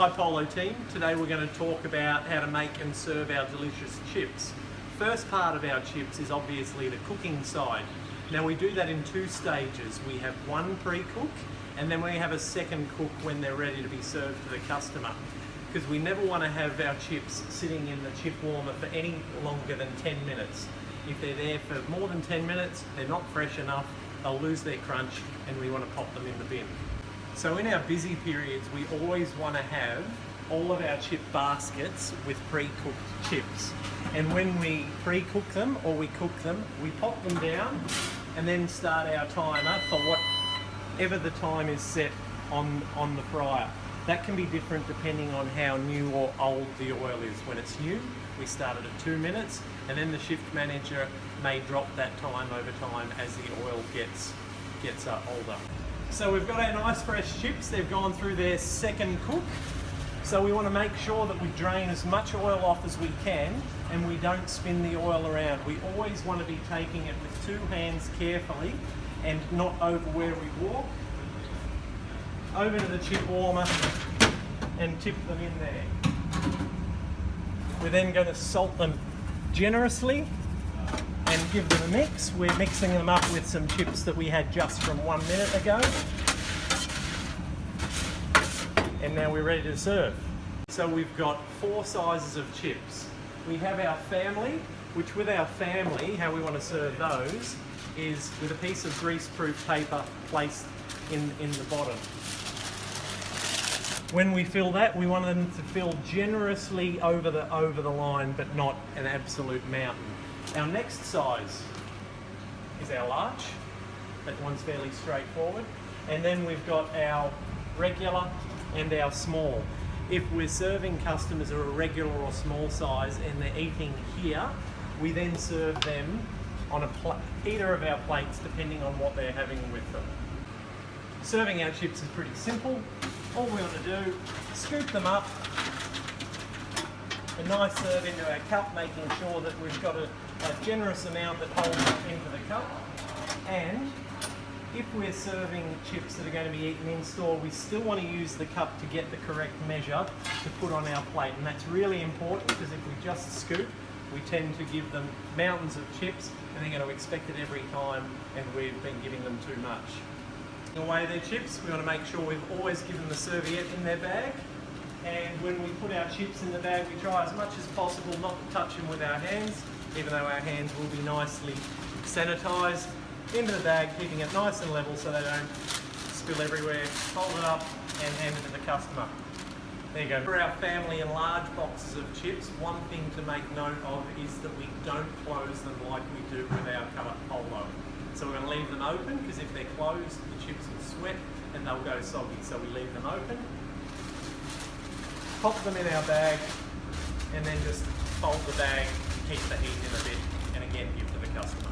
Hi Polo team, today we're going to talk about how to make and serve our delicious chips. First part of our chips is obviously the cooking side. Now we do that in two stages. We have one pre-cook and then we have a second cook when they're ready to be served to the customer. Because we never want to have our chips sitting in the chip warmer for any longer than 10 minutes. If they're there for more than 10 minutes, they're not fresh enough, they'll lose their crunch and we want to pop them in the bin. So in our busy periods, we always want to have all of our chip baskets with pre-cooked chips. And when we pre-cook them or we cook them, we pop them down and then start our timer for whatever the time is set on the fryer. That can be different depending on how new or old the oil is. When it's new, we start it at 2 minutes, and then the shift manager may drop that time over time as the oil gets older. So we've got our nice fresh chips. They've gone through their second cook. So we want to make sure that we drain as much oil off as we can and we don't spin the oil around. We always want to be taking it with two hands carefully and not over where we walk. Over to the chip warmer and tip them in there. We're then going to salt them generously and give them a mix. We're mixing them up with some chips that we had just from 1 minute ago. And now we're ready to serve. So we've got 4 sizes of chips. We have our family, which with our family, how we want to serve those is with a piece of greaseproof paper placed in the bottom. When we fill that, we want them to fill generously over the line, but not an absolute mountain. Our next size is our large. That one's fairly straightforward. And then we've got our regular and our small. If we're serving customers who are a regular or small size and they're eating here, we then serve them on either of our plates depending on what they're having with them. Serving our chips is pretty simple. All we want to do, scoop them up, a nice serve into our cup, making sure that we've got a generous amount that holds into the cup. And if we're serving chips that are going to be eaten in store, we still want to use the cup to get the correct measure to put on our plate. And that's really important because if we just scoop, we tend to give them mountains of chips and they're going to expect it every time and we've been giving them too much. Away their chips, we want to make sure we've always given the serviette in their bag, and when we put our chips in the bag we try as much as possible not to touch them with our hands, even though our hands will be nicely sanitised. Into the bag, keeping it nice and level so they don't spill everywhere. Fold it up and hand it to the customer. There you go. For our family and large boxes of chips, one thing to make note of is that we don't close them like we do with our Colour Polo. So we're going to leave them open because if they're closed, the chips will sweat and they'll go soggy. So we leave them open, pop them in our bag, and then just fold the bag, keep the heat in a bit, and again give to the customer.